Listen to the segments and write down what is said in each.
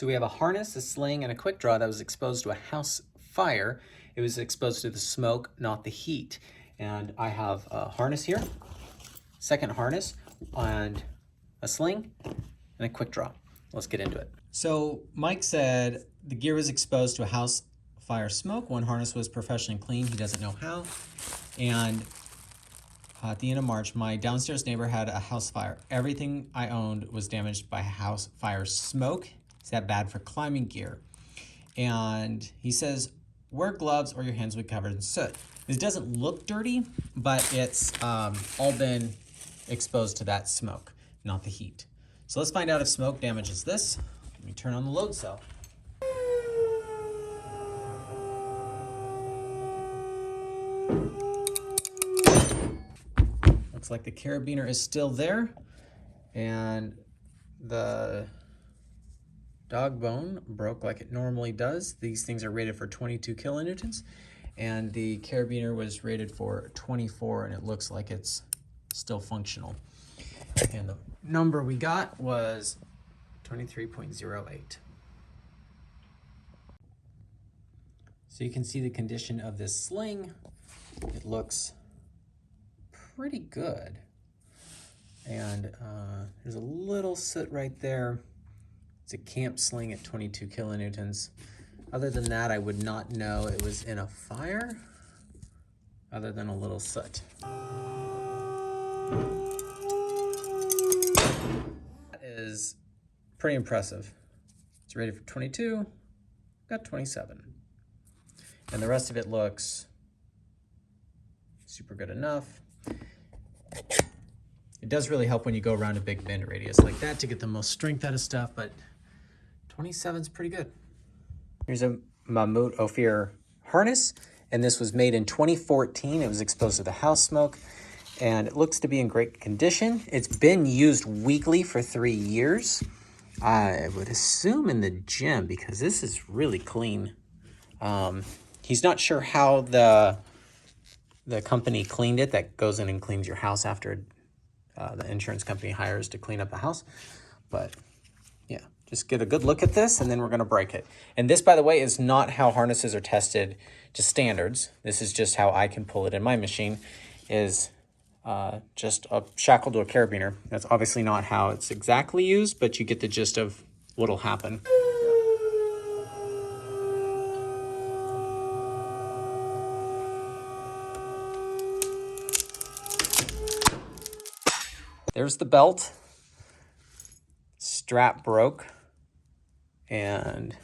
So we have a harness, a sling, and a quick draw that was exposed to a house fire. It was exposed to the smoke, not the heat. And I have a harness here, second harness, and a sling, and a quick draw. Let's get into it. So Mike said the gear was exposed to a house fire smoke. One harness was professionally cleaned. He doesn't know how. And at the end of March, my downstairs neighbor had a house fire. Everything I owned was damaged by house fire smoke. Is that bad for climbing gear? And he says, wear gloves or your hands will be covered in soot. This doesn't look dirty, but it's all been exposed to that smoke, not the heat. So let's find out if smoke damages this. Let me turn on the load cell. Looks like the carabiner is still there, and the dog bone broke like it normally does. These things are rated for 22 kilonewtons, and the carabiner was rated for 24, and it looks like it's still functional. And the number we got was 23.08. So you can see the condition of this sling. It looks pretty good. And there's a little soot right there. It's a camp sling at 22 kilonewtons. Other than that, I would not know it was in a fire, other than a little soot. That is pretty impressive. It's rated for 22, got 27. And the rest of it looks super good enough. It does really help when you go around a big bend radius like that to get the most strength out of stuff, but 27 is pretty good. Here's a Mahmoud Ophir harness, and this was made in 2014. It was exposed to the house smoke, and it looks to be in great condition. It's been used weekly for 3 years. I would assume in the gym, because this is really clean. He's not sure how the company cleaned it that goes in and cleans your house after the insurance company hires to clean up a house. But yeah, just get a good look at this, and then we're going to break it. And this, by the way, is not how harnesses are tested to standards. This is just how I can pull it in my machine, is just a shackle to a carabiner. That's obviously not how it's exactly used, but you get the gist of what'll happen. There's the belt. Strap broke, and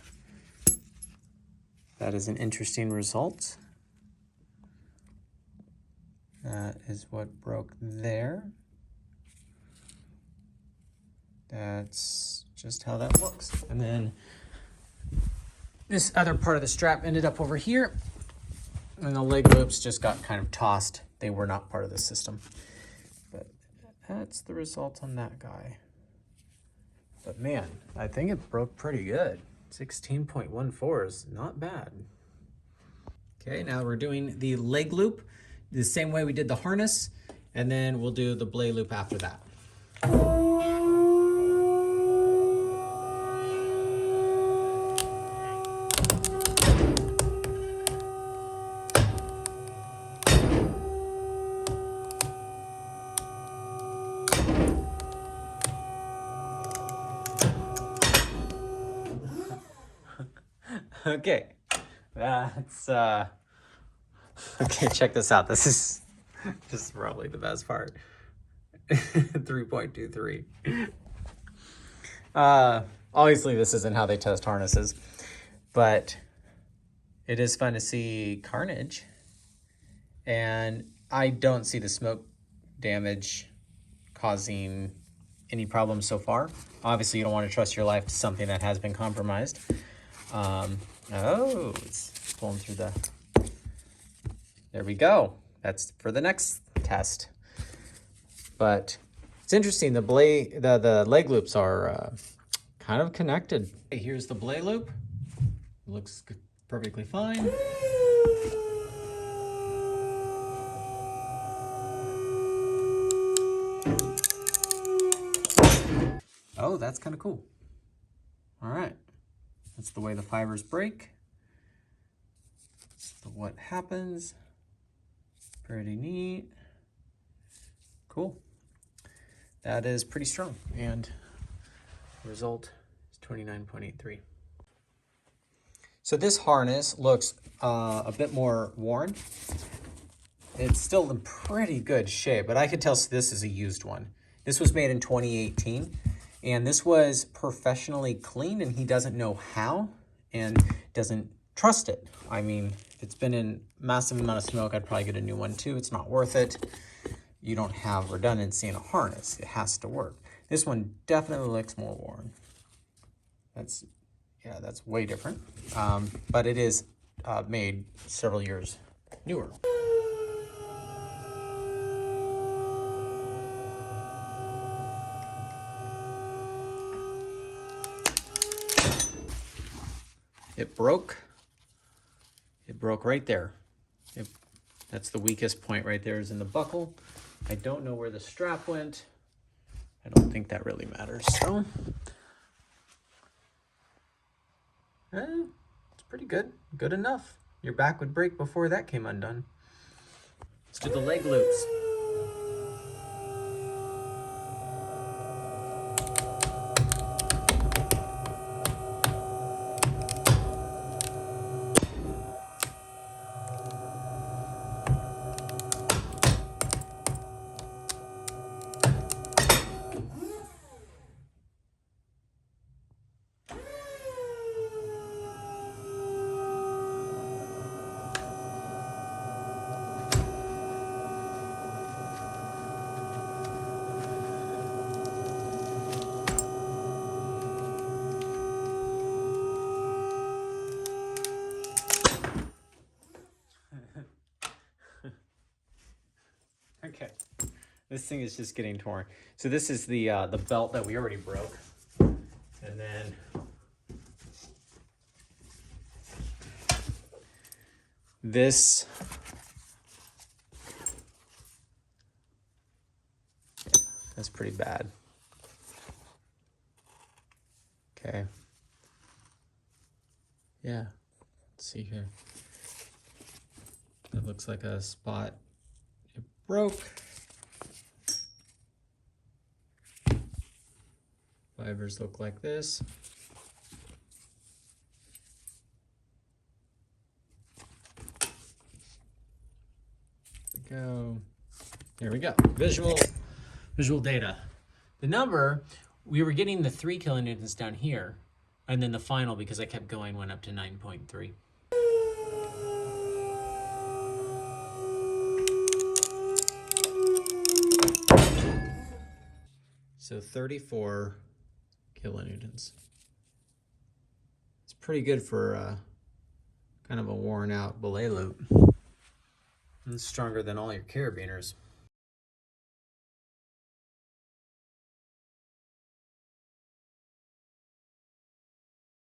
that is an interesting result. That is what broke there. That's just how that looks. And then this other part of the strap ended up over here, and the leg loops just got kind of tossed. They were not part of the system. But that's the result on that guy. But man, I think it broke pretty good. 16.14 is not bad. Okay, now we're doing the leg loop the same way we did the harness, and then we'll do the belay loop after that. Okay, that's, okay, check this out. This is probably the best part. 3.23. Obviously this isn't how they test harnesses, but it is fun to see carnage, and I don't see the smoke damage causing any problems so far. Obviously you don't want to trust your life to something that has been compromised. Oh, it's pulling through the, there we go. That's for the next test. But it's interesting, the leg loops are kind of connected. Okay, here's the belay loop. Looks perfectly fine. Oh, that's kind of cool. All right. That's the way the fibers break. That's what happens. Pretty neat. Cool. That is pretty strong, and the result is 29.83. So this harness looks a bit more worn. It's still in pretty good shape, but I could tell this is a used one. This was made in 2018, and this was professionally cleaned, and he doesn't know how and doesn't trust it. I mean, if it's been in massive amount of smoke, I'd probably get a new one too. It's not worth it. You don't have redundancy in a harness. It has to work. This one definitely looks more worn. That's way different. But it is made several years newer. It broke. It broke right there. That's the weakest point right there, is in the buckle. I don't know where the strap went. I don't think that really matters. So, it's pretty good. Good enough. Your back would break before that came undone. Let's do the leg loops. Okay, this thing is just getting torn. So this is the belt that we already broke, and then this. That's pretty bad. Okay. Yeah. Let's see here. It looks like a spot. It broke. Fibers look like this. Go. There we go. Visual data. The number, we were getting the 3 kilonewtons down here, and then the final, because I kept going, went up to 9.3. So 34 kilonewtons. It's pretty good for kind of a worn out belay loop. It's stronger than all your carabiners.